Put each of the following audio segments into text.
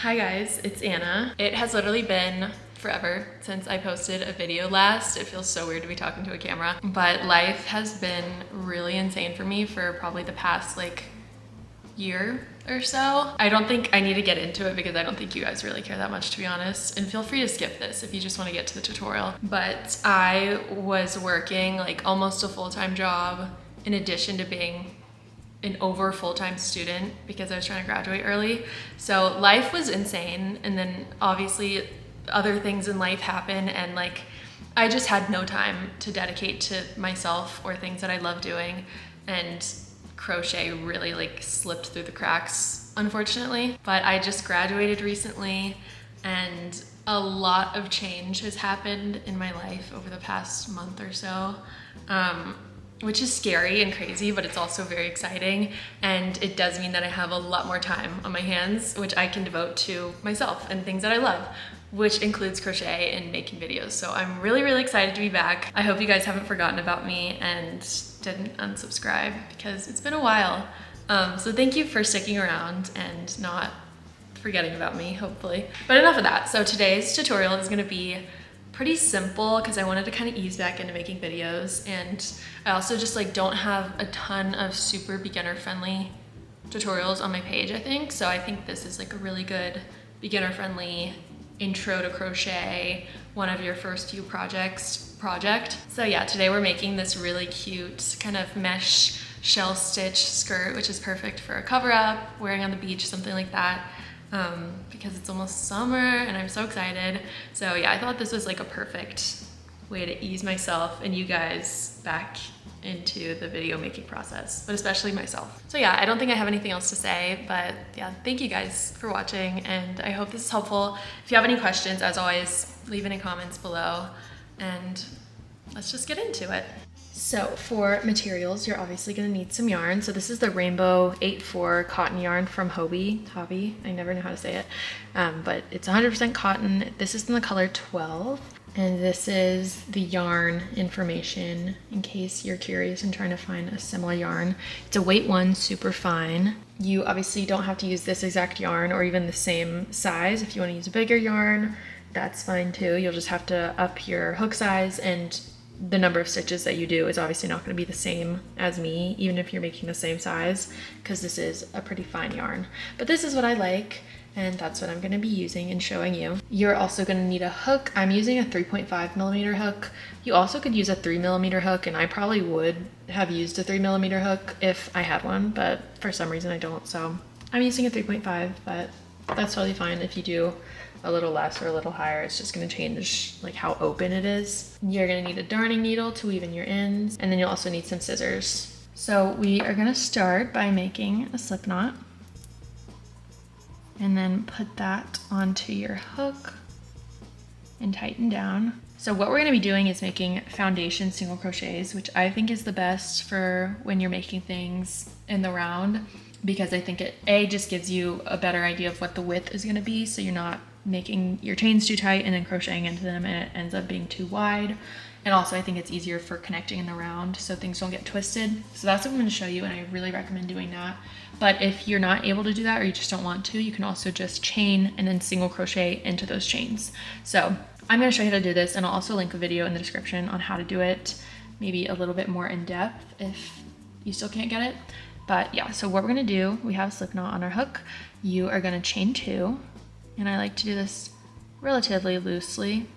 Hi guys, it's Anna. It has literally been forever since I posted a video last. It feels so weird to be talking to a camera, but life has been really insane for me for probably the past year or so. I don't think I need to get into it because I don't think you guys really care that much, to be honest. And feel free to skip this if you just want to get to the tutorial. But I was working almost a full-time job in addition to being an over full-time student because I was trying to graduate early. So life was insane. And then obviously other things in life happen, and I just had no time to dedicate to myself or things that I love doing. And crochet really slipped through the cracks, unfortunately. But I just graduated recently and a lot of change has happened in my life over the past month or so. Which is scary and crazy, but it's also very exciting. And it does mean that I have a lot more time on my hands, which I can devote to myself and things that I love, which includes crochet and making videos. So I'm really excited to be back. I hope you guys haven't forgotten about me and didn't unsubscribe because it's been a while. So thank you for sticking around and not forgetting about me, hopefully. But enough of that. So today's tutorial is gonna be pretty simple because I wanted to kind of ease back into making videos, and I also just don't have a ton of super beginner friendly tutorials on my page, I think. So I think this is a really good beginner friendly intro to crochet, one of your first few project. So yeah, today we're making this really cute kind of mesh shell stitch skirt, which is perfect for a cover up, wearing on the beach, something like that. Because it's almost summer and I'm so excited. So yeah, I thought this was a perfect way to ease myself and you guys back into the video making process, but especially myself. So yeah, I don't think I have anything else to say, but yeah, thank you guys for watching and I hope this is helpful. If you have any questions, as always, leave any comments below and let's just get into it. So for materials, you're obviously gonna need some yarn. So this is the Rainbow 8/4 cotton yarn from Hobie, I never know how to say it, but it's 100% cotton. This is in the color 12. And this is the yarn information in case you're curious and trying to find a similar yarn. It's a weight 1, super fine. You obviously don't have to use this exact yarn or even the same size. If you wanna use a bigger yarn, that's fine too. You'll just have to up your hook size, and the number of stitches that you do is obviously not going to be the same as me, even if you're making the same size, because this is a pretty fine yarn. But this is what I like, and that's what I'm going to be using and showing you. You're also going to need a hook. I'm using a 3.5mm hook. You also could use a 3mm hook, and I probably would have used a 3mm hook if I had one, but for some reason I don't, so I'm using a 3.5, but that's totally fine if you do a little less or a little higher. It's just going to change how open it is. You're going to need a darning needle to weave in your ends, and then you'll also need some scissors. So we are going to start by making a slip knot and then put that onto your hook and tighten down. So what we're going to be doing is making foundation single crochets, which I think is the best for when you're making things in the round, because I think it just gives you a better idea of what the width is going to be, so you're not making your chains too tight and then crocheting into them and it ends up being too wide. And also I think it's easier for connecting in the round so things don't get twisted. So that's what I'm going to show you, and I really recommend doing that. But if you're not able to do that or you just don't want to, you can also just chain and then single crochet into those chains. So I'm going to show you how to do this, and I'll also link a video in the description on how to do it, maybe a little bit more in depth if you still can't get it. But yeah, so what we're going to do, we have a slip knot on our hook. You are going to chain 2. And I like to do this relatively loosely.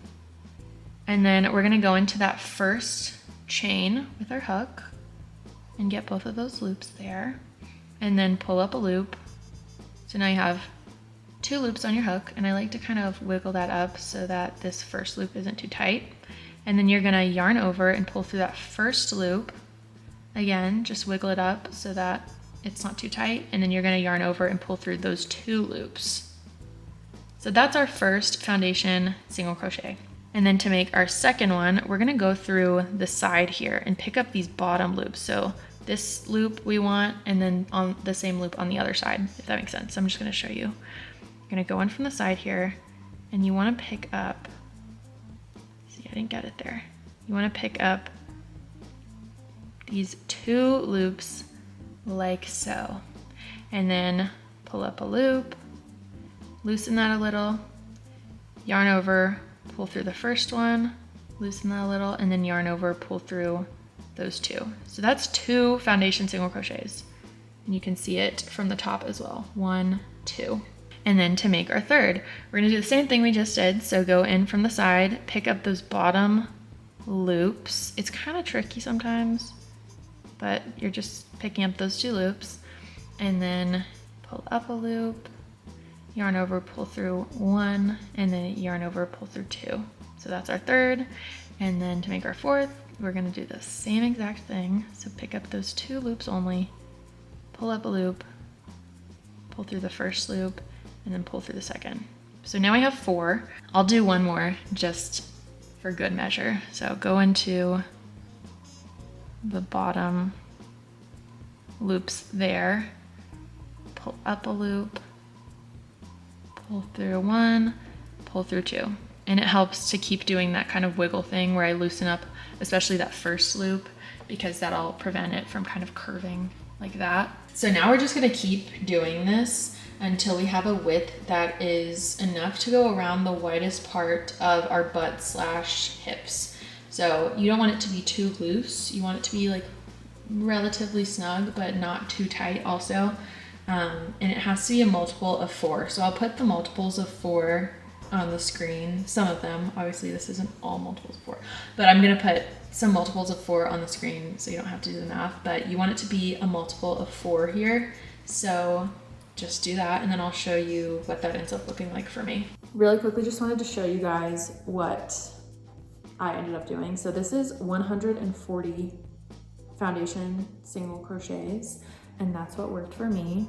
And then we're gonna go into that first chain with our hook and get both of those loops there. And then pull up a loop. So now you have 2 loops on your hook, and I like to kind of wiggle that up so that this first loop isn't too tight. And then you're gonna yarn over and pull through that first loop. Again, just wiggle it up so that it's not too tight. And then you're gonna yarn over and pull through those 2 loops. So that's our first foundation single crochet. And then to make our second one, we're gonna go through the side here and pick up these bottom loops. So this loop we want, and then on the same loop on the other side, if that makes sense. So I'm just gonna show you. You're gonna go in from the side here, and you wanna pick up, see, I didn't get it there. You wanna pick up these 2 loops like so, and then pull up a loop, loosen that a little, yarn over, pull through the first one, loosen that a little, and then yarn over, pull through those two. So that's 2 foundation single crochets. And you can see it from the top as well. 1, 2. And then to make our third, we're gonna do the same thing we just did. So go in from the side, pick up those bottom loops. It's kind of tricky sometimes, but you're just picking up those 2 loops, and then pull up a loop, yarn over, pull through 1, and then yarn over, pull through 2. So that's our third. And then to make our fourth, we're gonna do the same exact thing. So pick up those 2 loops only, pull up a loop, pull through the first loop, and then pull through the second. So now we have 4. I'll do one more just for good measure. So go into the bottom loops there, pull up a loop, pull through 1, pull through 2. And it helps to keep doing that kind of wiggle thing where I loosen up, especially that first loop, because that'll prevent it from kind of curving like that. So now we're just gonna keep doing this until we have a width that is enough to go around the widest part of our butt / hips. So you don't want it to be too loose. You want it to be like relatively snug, but not too tight also. And it has to be a multiple of 4. So I'll put the multiples of 4 on the screen. Some of them, obviously this isn't all multiples of 4, but I'm gonna put some multiples of 4 on the screen so you don't have to do the math, but you want it to be a multiple of 4 here. So just do that, and then I'll show you what that ends up looking like for me. Really quickly, just wanted to show you guys what I ended up doing. So this is 140 foundation single crochets, and that's what worked for me.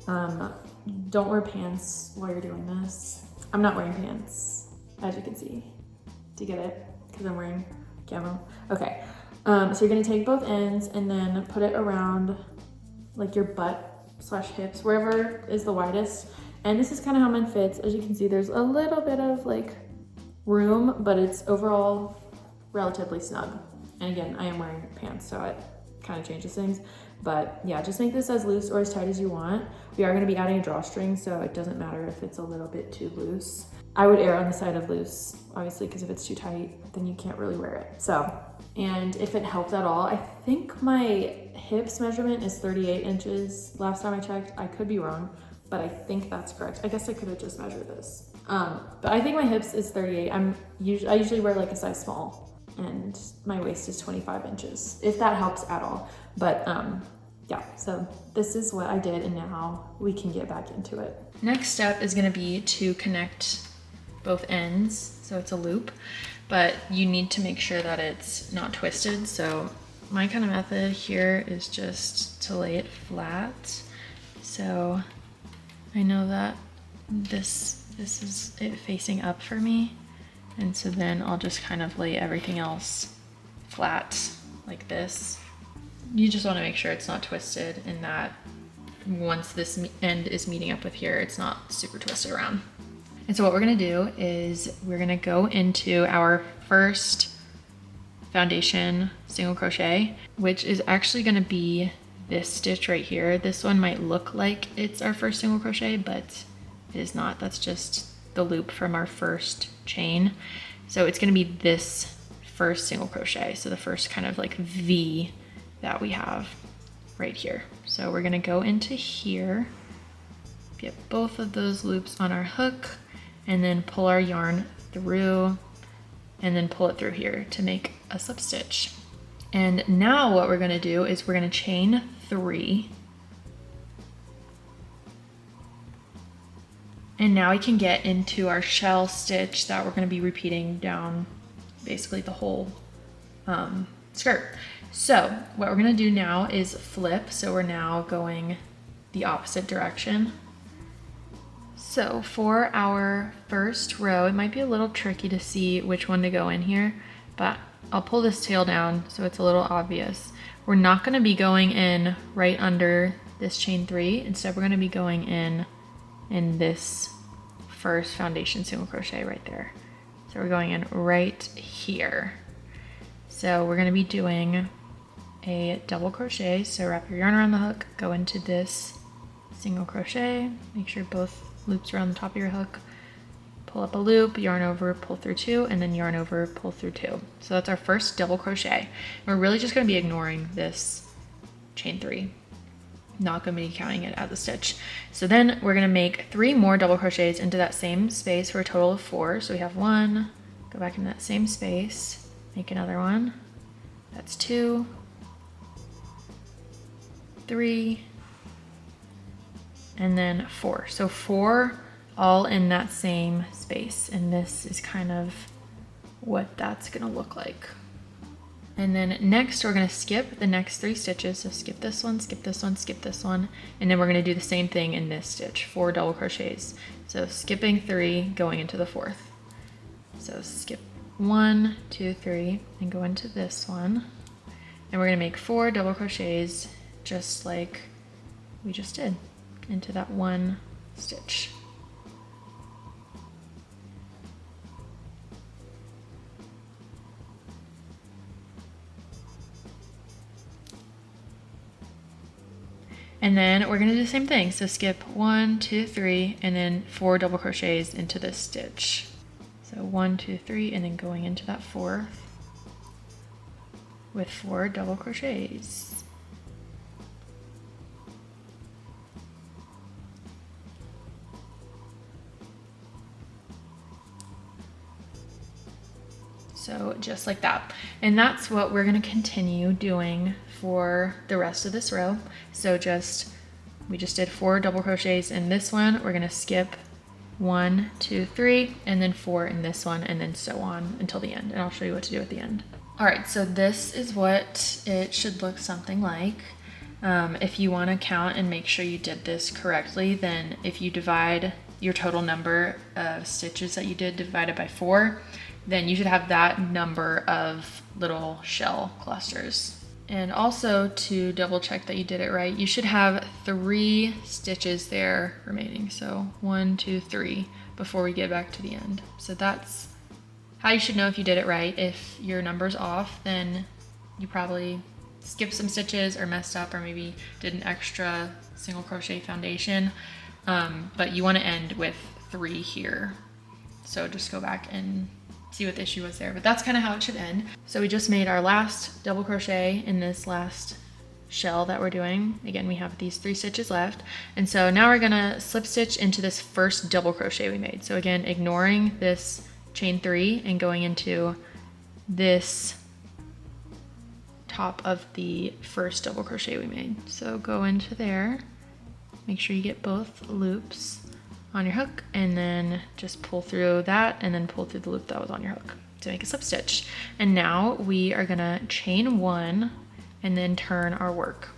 Don't wear pants while you're doing this. I'm not wearing pants, as you can see. Do you get it? Because I'm wearing camo. Okay, so you're gonna take both ends and then put it around like your butt / hips, wherever is the widest. And this is kind of how mine fits. As you can see, there's a little bit of like room, but it's overall relatively snug. And again, I am wearing pants, so it kind of changes things. But yeah, just make this as loose or as tight as you want. We are gonna be adding a drawstring, so it doesn't matter if it's a little bit too loose. I would err on the side of loose, obviously, because if it's too tight, then you can't really wear it. So, and if it helped at all, I think my hips measurement is 38 inches. Last time I checked, I could be wrong, but I think that's correct. I guess I could have just measured this. But I think my hips is 38. I usually wear like a size small, and my waist is 25 inches, if that helps at all. But yeah, so this is what I did, and now we can get back into it. Next step is gonna be to connect both ends, so it's a loop, but you need to make sure that it's not twisted. So my kind of method here is just to lay it flat. So I know that this is it facing up for me, and so then I'll just kind of lay everything else flat like this. You just want to make sure it's not twisted, and that once this end is meeting up with here, it's not super twisted around. And so what we're gonna do is we're gonna go into our first foundation single crochet, which is actually gonna be this stitch right here. This one might look like it's our first single crochet, but it is not. That's just the loop from our first chain. So it's gonna be this first single crochet. So the first kind of like V that we have right here. So we're gonna go into here, get both of those loops on our hook, and then pull our yarn through, and then pull it through here to make a slip stitch. And now what we're gonna do is we're gonna chain 3. And now we can get into our shell stitch that we're gonna be repeating down basically the whole skirt. So what we're gonna do now is flip. So we're now going the opposite direction. So for our first row, it might be a little tricky to see which one to go in here, but I'll pull this tail down so it's a little obvious. We're not gonna be going in right under this chain 3. Instead, we're gonna be going in this first foundation single crochet right there. So we're going in right here. So we're gonna be doing a double crochet. So wrap your yarn around the hook, go into this single crochet, make sure both loops around the top of your hook, pull up a loop, yarn over, pull through 2, and then yarn over, pull through 2. So that's our first double crochet. We're really just going to be ignoring this chain 3. Not going to be counting it as a stitch. So then we're going to make 3 more double crochets into that same space for a total of 4. So we have 1, go back into that same space, make another one. That's 2, 3, and then 4. So 4 all in that same space, and this is kind of what that's gonna look like. And then next we're gonna skip the next 3 stitches. So skip this one, skip this one, skip this one, and then we're gonna do the same thing in this stitch, 4 double crochets. So skipping 3, going into the 4th. So skip 1, 2, 3, and go into this one. And we're gonna make 4 double crochets just like we just did into that one stitch. And then we're gonna do the same thing. So skip 1, 2, 3, and then 4 double crochets into this stitch. So 1, 2, 3, and then going into that 4th with 4 double crochets. So just like that. And that's what we're gonna continue doing for the rest of this row. So we just did 4 double crochets in this one. We're gonna skip 1, 2, 3, and then 4 in this one, and then so on until the end. And I'll show you what to do at the end. All right, so this is what it should look something like. If you wanna count and make sure you did this correctly, then if you divide your total number of stitches that you did divided by 4, then you should have that number of little shell clusters. And also to double check that you did it right, you should have 3 stitches there remaining. So 1, 2, 3 before we get back to the end. So that's how you should know if you did it right. If your number's off, then you probably skipped some stitches or messed up, or maybe did an extra single crochet foundation. But you want to end with 3 here. So just go back and see what the issue was there, but that's kind of how it should end. So we just made our last double crochet in this last shell that we're doing. Again, we have these 3 stitches left. And so now we're gonna slip stitch into this first double crochet we made. So again, ignoring this chain 3 and going into this top of the first double crochet we made. So go into there, make sure you get both loops on your hook, and then just pull through that and then pull through the loop that was on your hook to make a slip stitch. And now we are gonna chain 1 and then turn our work.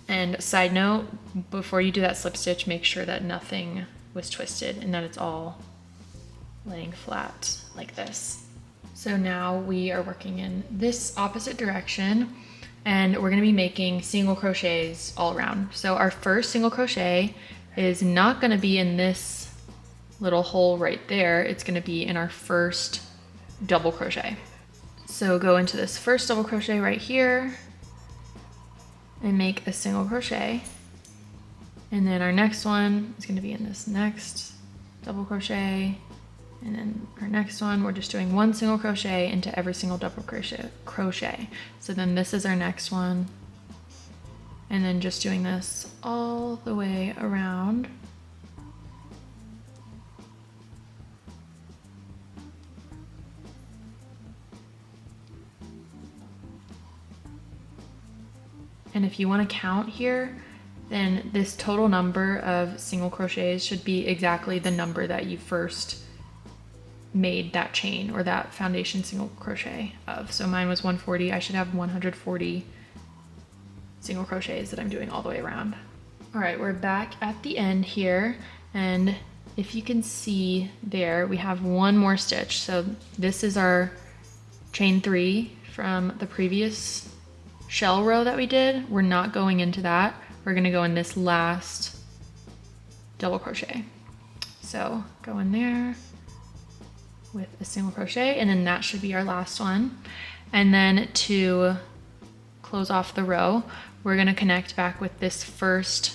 And side note, before you do that slip stitch, make sure that nothing was twisted and that it's all laying flat like this. So now we are working in this opposite direction, and we're gonna be making single crochets all around. So our first single crochet is not gonna be in this little hole right there. It's gonna be in our first double crochet. So go into this first double crochet right here and make a single crochet. And then our next one is gonna be in this next double crochet. And then our next one, we're just doing 1 single crochet into every single double crochet. So then this is our next one. And then just doing this all the way around. And if you want to count here, then this total number of single crochets should be exactly the number that you first made that chain or that foundation single crochet of. So mine was 140, I should have 140 single crochets that I'm doing all the way around. All right, we're back at the end here, and if you can see there, we have 1 more stitch. So this is our chain 3 from the previous shell row that we did. We're not going into that. We're gonna go in this last double crochet. So go in there with a single crochet, and then that should be our last one. And then to close off the row, we're gonna connect back with this first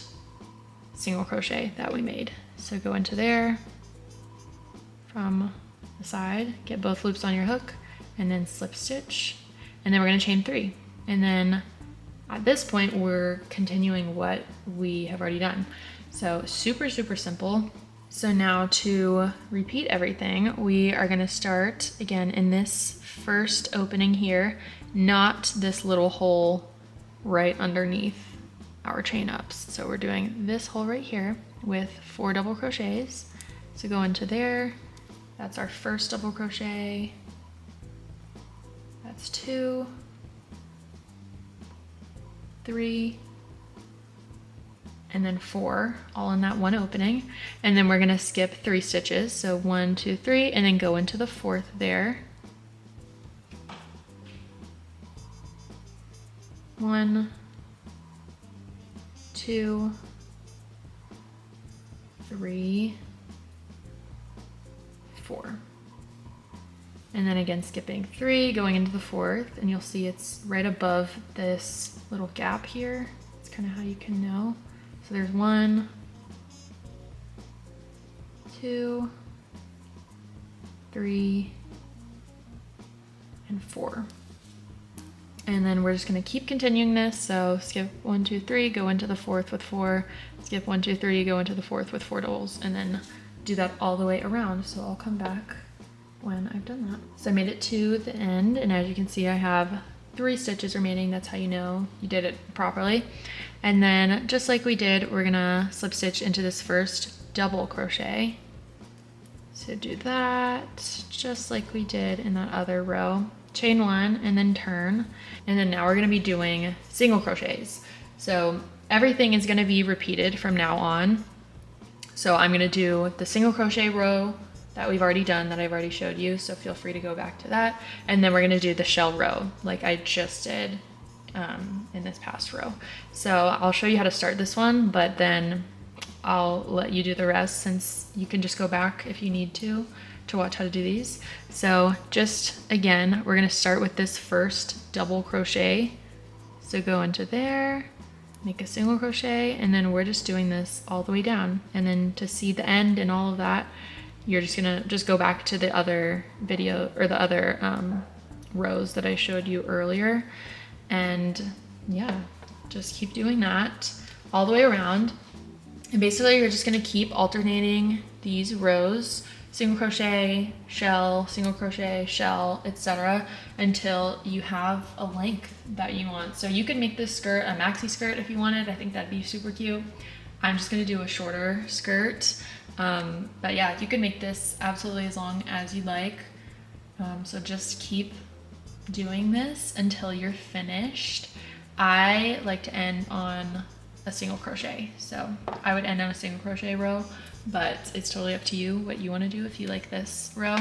single crochet that we made. So go into there from the side, get both loops on your hook, and then slip stitch, and then we're gonna chain 3. And then at this point, we're continuing what we have already done. So super, super simple. So now to repeat everything, we are gonna start again in this first opening here, not this little hole right underneath our chain ups. So we're doing this hole right here with 4 double crochets. So go into there, that's our first double crochet, that's 2, 3, and then 4, all in that one opening. And then we're gonna skip 3 stitches. So 1, 2, 3, and then go into the 4th there. 1, 2, 3, 4. And then again, skipping 3, going into the 4th, and you'll see it's right above this little gap here. It's kind of how you can know. So there's 1, 2, 3, and 4. And then we're just gonna keep continuing this. So skip 1, 2, 3, go into the 4th with 4, skip 1, 2, 3, go into the 4th with 4 doubles, and then do that all the way around. So I'll come back when I've done that. So I made it to the end, and as you can see, I have 3 stitches remaining. That's how you know you did it properly. And then just like we did, we're gonna slip stitch into this first double crochet. So do that just like we did in that other row. Chain 1 and then turn. And then now we're gonna be doing single crochets. So everything is gonna be repeated from now on. So I'm gonna do the single crochet row that we've already done, that I've already showed you, so feel free to go back to that. And then we're gonna do the shell row like I just did in this past row. So I'll show you how to start this one, but then I'll let you do the rest, since you can just go back if you need to watch how to do these. So just again, we're gonna start with this first double crochet. So go into there, make a single crochet, and then we're just doing this all the way down. And then to see the end and all of that, you're just gonna go back to the other video, or the other rows that I showed you earlier. And yeah, just keep doing that all the way around. And basically you're just gonna keep alternating these rows, single crochet, shell, single crochet, shell, etc., until you have a length that you want. So you can make this skirt a maxi skirt if you wanted. I think that'd be super cute. I'm just gonna do a shorter skirt. But yeah, you can make this absolutely as long as you like. So just keep doing this until you're finished. I like to end on a single crochet. So I would end on a single crochet row, but it's totally up to you what you want to do. If you like this row,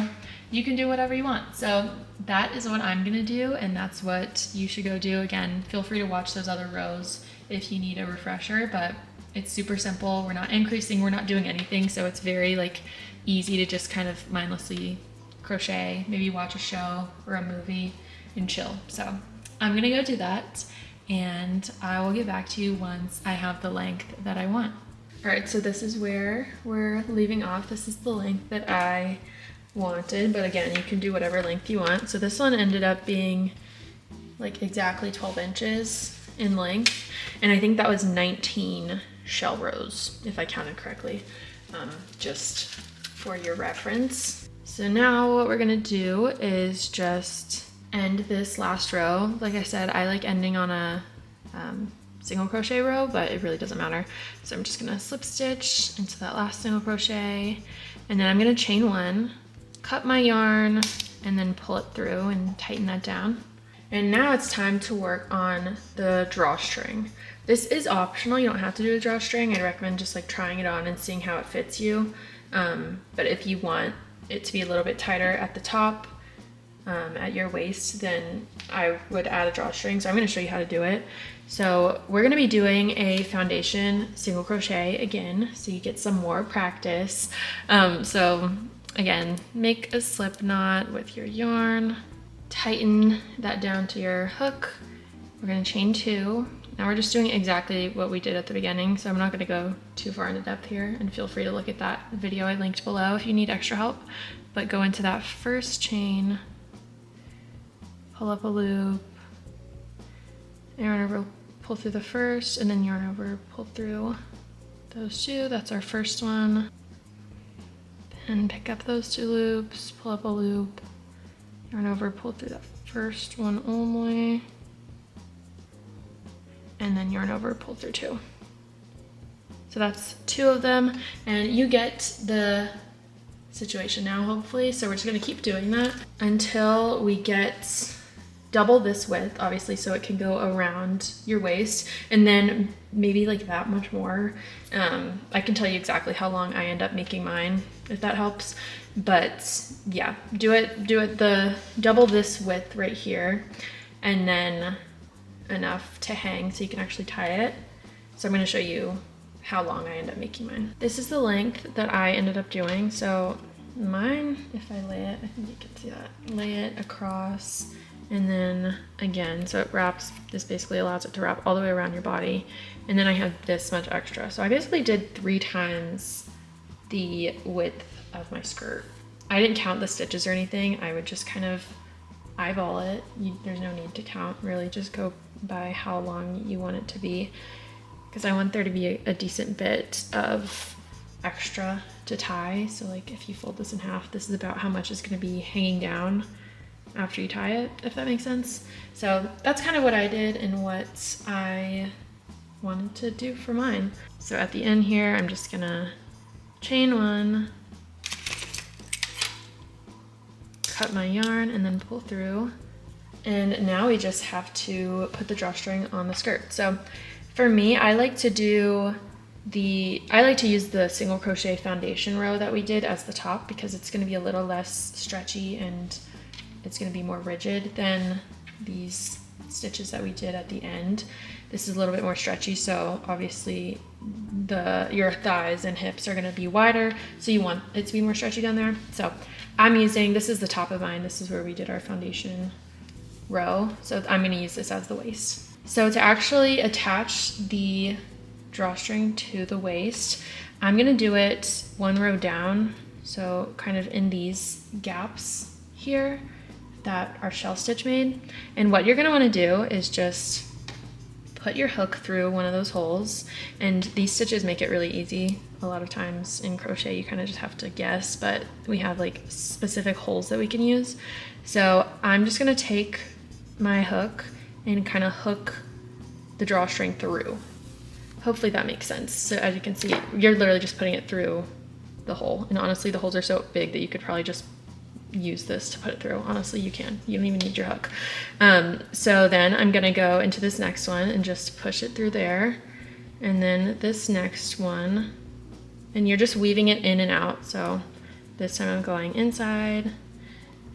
you can do whatever you want. So that is what I'm gonna do, and that's what you should go do. Again, feel free to watch those other rows if you need a refresher, but it's super simple. We're not increasing, we're not doing anything, so it's very like easy to just kind of mindlessly crochet, maybe watch a show or a movie and chill. So I'm gonna go do that, and I will get back to you once I have the length that I want. All right, so this is where we're leaving off. This is the length that I wanted, but again, you can do whatever length you want. So this one ended up being like exactly 12 inches in length, and I think that was 19 shell rows, if I counted correctly, just for your reference. So now what we're gonna do is just end this last row. Like I said, I like ending on a single crochet row, but it really doesn't matter. So I'm just gonna slip stitch into that last single crochet, and then I'm gonna chain 1, cut my yarn, and then pull it through and tighten that down. And now it's time to work on the drawstring. This is optional, you don't have to do a drawstring. I recommend just like trying it on and seeing how it fits you. But if you want it to be a little bit tighter at the top, at your waist, then I would add a drawstring. So I'm gonna show you how to do it. So we're gonna be doing a foundation single crochet again, so you get some more practice. So again, make a slip knot with your yarn, tighten that down to your hook. We're gonna chain 2, Now we're just doing exactly what we did at the beginning, so I'm not gonna go too far into depth here, and feel free to look at that video I linked below if you need extra help. But go into that first chain, pull up a loop, yarn over, pull through the first, and then yarn over, pull through those two. That's our first one. Then pick up those two loops, pull up a loop, yarn over, pull through that first one only, and then yarn over, pull through two. So that's two of them, and you get the situation now, hopefully. So we're just gonna keep doing that until we get double this width, obviously, so it can go around your waist, and then maybe like that much more. I can tell you exactly how long I end up making mine, if that helps. But yeah, do it the double this width right here, and then enough to hang so you can actually tie it. So I'm going to show you how long I end up making mine. This is the length that I ended up doing. So mine, if I lay it, I think you can see that, lay it across, and then again, so it wraps, this basically allows it to wrap all the way around your body. And then I have this much extra. So I basically did 3 times the width of my skirt. I didn't count the stitches or anything. I would just kind of eyeball it. There's no need to count, really. Just go by how long you want it to be, because I want there to be a decent bit of extra to tie. So like if you fold this in half, this is about how much is going to be hanging down after you tie it, if that makes sense. So that's kind of what I did and what I wanted to do for mine. So at the end here, I'm just gonna chain 1, cut my yarn, and then pull through. And now we just have to put the drawstring on the skirt. So for me, I like to use the single crochet foundation row that we did as the top, because it's going to be a little less stretchy and it's going to be more rigid than these stitches that we did at the end. This is a little bit more stretchy, so obviously your thighs and hips are going to be wider, so you want it to be more stretchy down there. So I'm using, this is the top of mine, this is where we did our foundation row, so I'm going to use this as the waist. So to actually attach the drawstring to the waist, I'm going to do it 1 row down, so kind of in these gaps here that our shell stitch made. And what you're going to want to do is just put your hook through one of those holes, and these stitches make it really easy. A lot of times in crochet you kind of just have to guess, but we have like specific holes that we can use. So I'm just going to take my hook and kind of hook the drawstring through. Hopefully that makes sense. So as you can see, you're literally just putting it through the hole, and honestly the holes are so big that you could probably just use this to put it through. Honestly, you can. You don't even need your hook. So then I'm gonna go into this next one and just push it through there, and then this next one, and you're just weaving it in and out. So this time I'm going inside,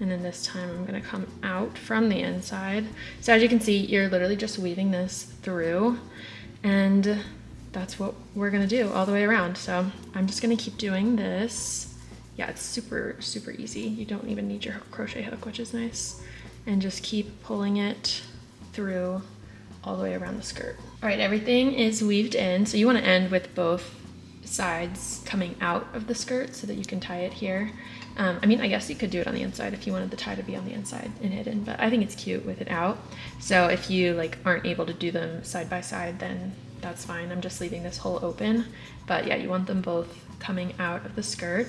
and then this time I'm gonna come out from the inside. So as you can see, you're literally just weaving this through, and that's what we're gonna do all the way around. So I'm just gonna keep doing this. Yeah, it's super, super easy. You don't even need your crochet hook, which is nice. And just keep pulling it through all the way around the skirt. All right, everything is weaved in. So you want to end with both sides coming out of the skirt so that you can tie it here. I mean, I guess you could do it on the inside if you wanted the tie to be on the inside and hidden, but I think it's cute with it out. So if you like aren't able to do them side by side, then that's fine. I'm just leaving this hole open. But yeah, you want them both coming out of the skirt.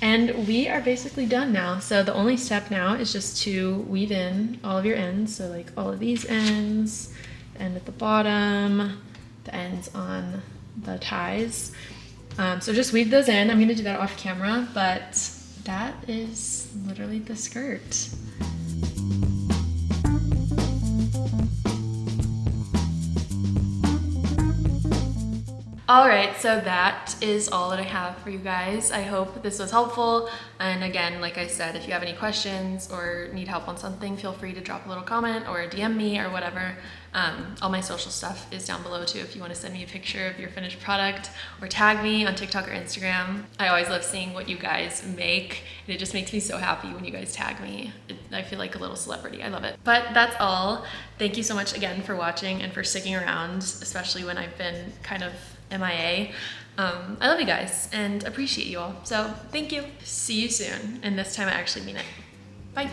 And we are basically done now. So the only step now is just to weave in all of your ends. So like all of these ends, the end at the bottom, the ends on the ties. So just weave those in. I'm gonna do that off camera, but that is literally the skirt. All right, so that is all that I have for you guys. I hope this was helpful. And again, like I said, if you have any questions or need help on something, feel free to drop a little comment or DM me or whatever. All my social stuff is down below too if you want to send me a picture of your finished product or tag me on TikTok or Instagram. I always love seeing what you guys make, and it just makes me so happy when you guys tag me. I feel like a little celebrity. I love it. But that's all. Thank you so much again for watching and for sticking around, especially when I've been kind of MIA. I love you guys and appreciate you all. So thank you. See you soon. And this time I actually mean it. Bye.